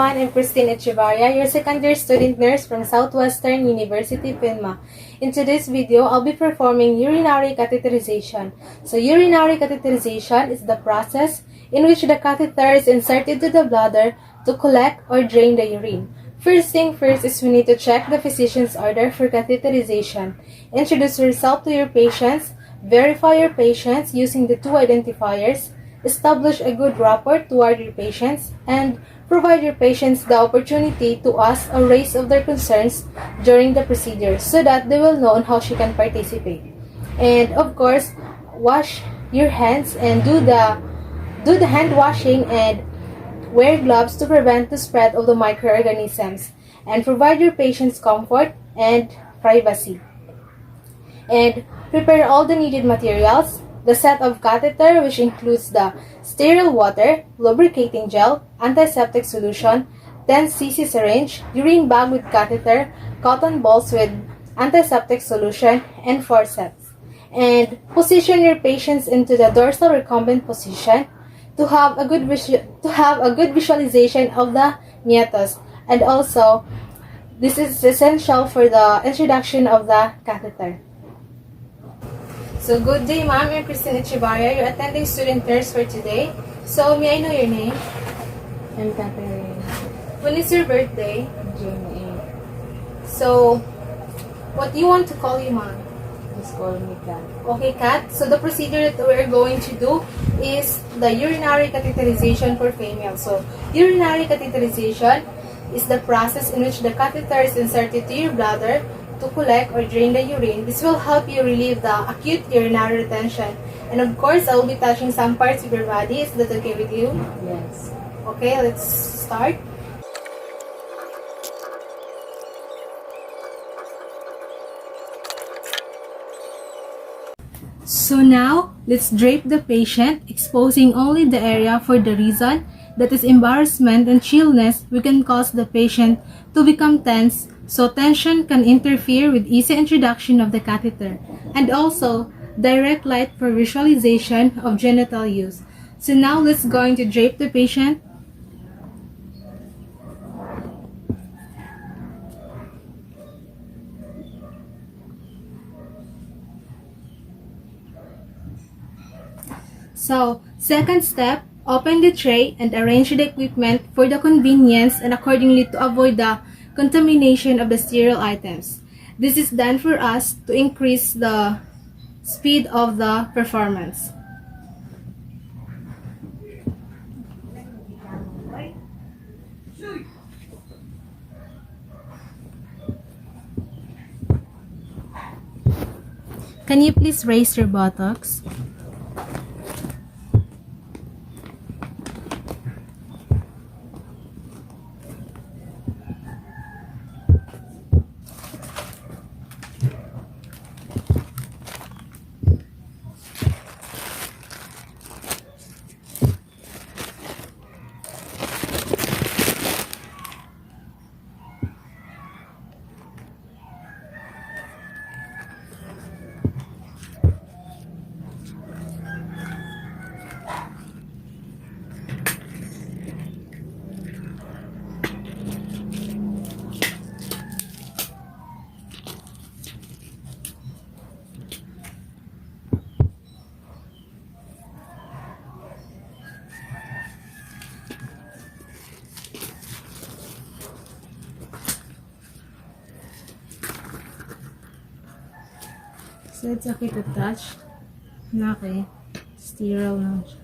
everyone, I'm Christine Echevarria, your second year student nurse from Southwestern University, Pinma. In today's video, I'll be performing urinary catheterization. So urinary catheterization is the process in which the catheter is inserted to the bladder to collect or drain the urine. First thing first is we need to check the physician's order for catheterization. Introduce yourself to your patients, verify your patients using the two identifiers, establish a good rapport toward your patients, and provide your patients the opportunity to ask or raise of their concerns during the procedure so that they will know on how she can participate. And of course, wash your hands and do the hand washing and wear gloves to prevent the spread of the microorganisms and provide your patients comfort and privacy. And prepare all the needed materials, the set of catheter, which includes the sterile water, lubricating gel, antiseptic solution, 10 cc syringe, urine bag with catheter, cotton balls with antiseptic solution, and forceps. And position your patients into the dorsal recumbent position to have a good visualization of the meatus. And also, this is essential for the introduction of the catheter. So, good day, ma'am. I'm Christine Echevarria, your attending student nurse for today. So, may I know your name? I'm Catherine. When is your birthday? June 8. So, what do you want to call you, ma'am? Just call me Kat. Okay, Kat. So, the procedure that we're going to do is the urinary catheterization for females. So, urinary catheterization is the process in which the catheter is inserted to your bladder to collect or drain the urine. This will help you relieve the acute urinary retention. And of course, I will be touching some parts of your body. Is that okay with you? Yes. Okay, let's start. So now, let's drape the patient, exposing only the area for the reason that is embarrassment and chillness we can cause the patient to become tense, so tension can interfere with easy introduction of the catheter, and also direct light for visualization of genital use. So now let's going to drape the patient. So, second step, open the tray and arrange the equipment for the convenience and accordingly to avoid the contamination of the sterile items. This is done for us to increase the speed of the performance. Can you please raise your buttocks? So it's okay to touch. Okay. Sterile lang siya.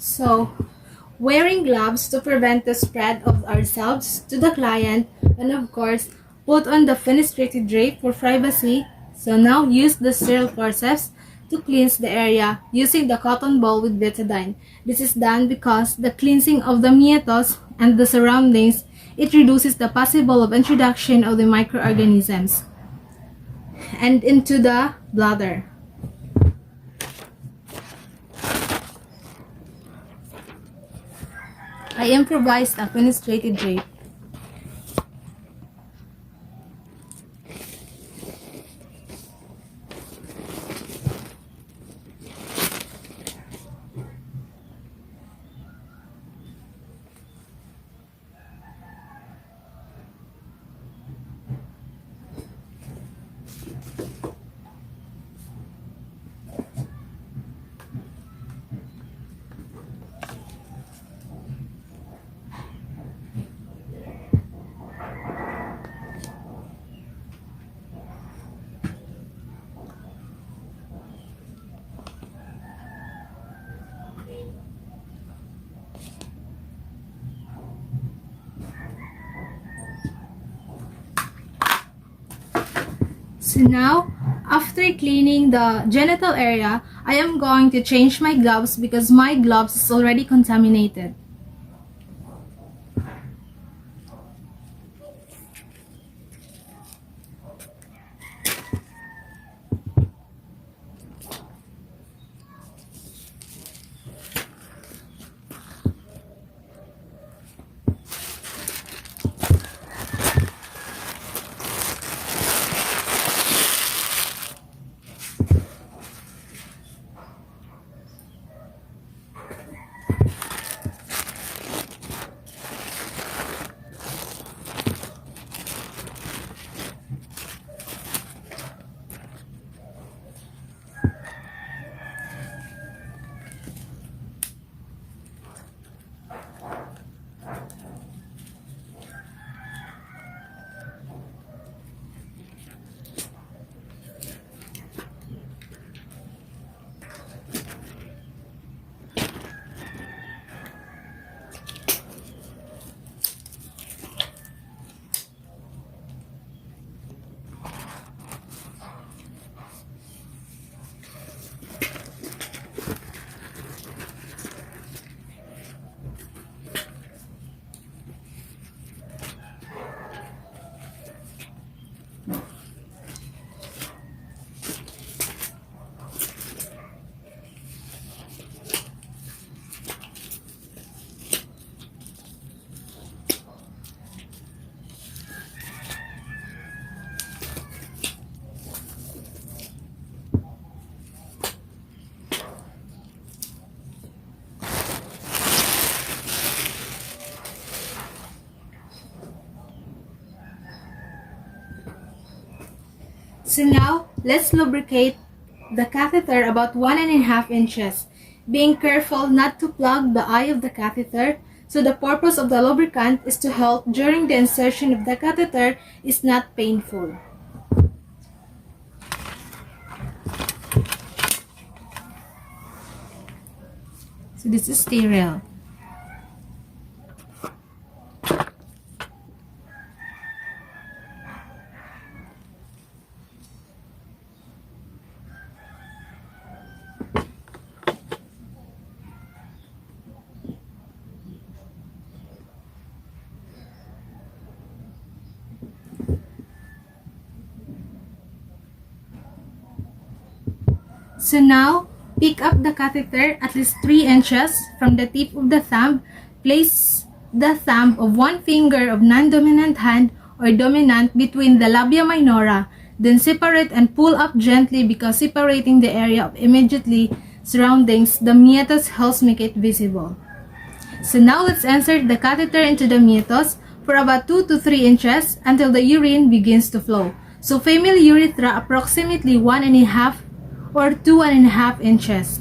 So, wearing gloves to prevent the spread of ourselves to the client, and of course, put on the fenestrated drape for privacy. So now use the sterile forceps to cleanse the area using the cotton ball with betadine. This is done because the cleansing of the meatus and the surroundings it reduces the possible of introduction of the microorganisms and into the bladder. I improvised a fenestrated drape. So now, after cleaning the genital area, I am going to change my gloves because my gloves is already contaminated. So now, let's lubricate the catheter about 1.5 inches, being careful not to plug the eye of the catheter. So the purpose of the lubricant is to help during the insertion of the catheter is not painful. So this is sterile. So now, pick up the catheter at least 3 inches from the tip of the thumb. Place the thumb of one finger of non-dominant hand or dominant between the labia minora. Then separate and pull up gently because separating the area of immediately surroundings the meatus helps make it visible. So now let's insert the catheter into the meatus for about 2 to 3 inches until the urine begins to flow. So female urethra approximately 1.5 or 2.5 inches.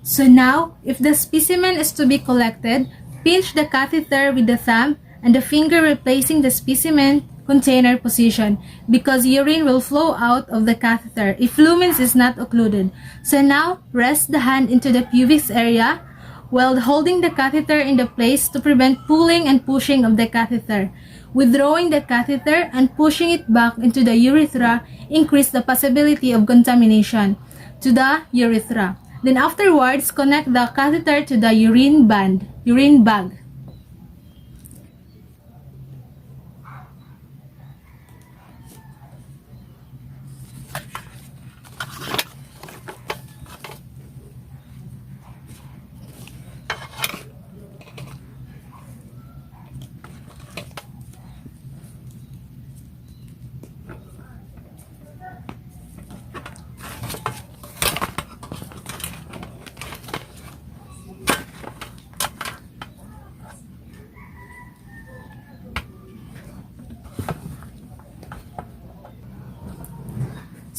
So now, if the specimen is to be collected, Pinch the catheter with the thumb and the finger replacing the specimen container position because urine will flow out of the catheter if lumens is not occluded. So now, rest the hand into the pubic area while holding the catheter in the place to prevent pulling and pushing of the catheter. Withdrawing the catheter and pushing it back into the urethra increase the possibility of contamination to the urethra. Then afterwards, connect the catheter to the urine bag.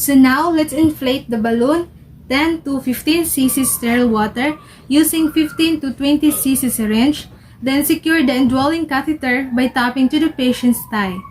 So now, let's inflate the balloon 10 to 15 cc sterile water using 15 to 20 cc syringe. Then secure the indwelling catheter by tapping to the patient's thigh.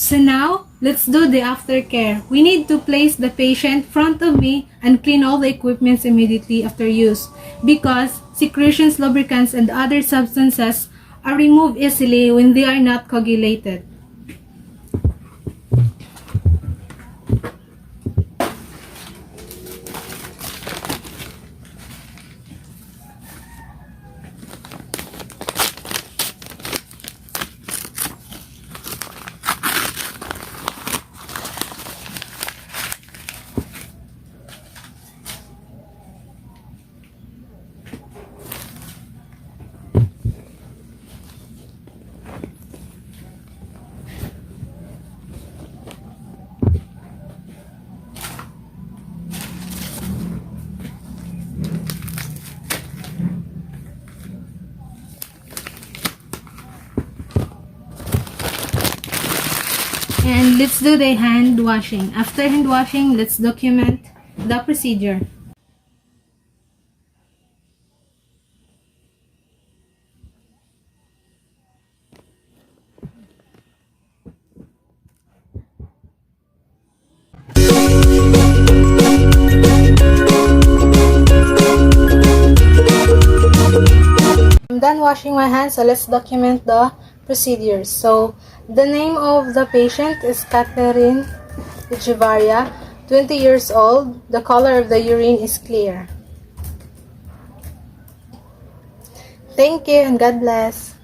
So now, let's do the aftercare. We need to place the patient front of me and clean all the equipments immediately after use because secretions, lubricants, and other substances are removed easily when they are not coagulated. let's do the hand washing. After hand washing, let's document the procedure. I'm done washing my hands, so let's document the procedures. So, the name of the patient is Catherine Echevarria, 20 years old. The color of the urine is clear. Thank you and God bless.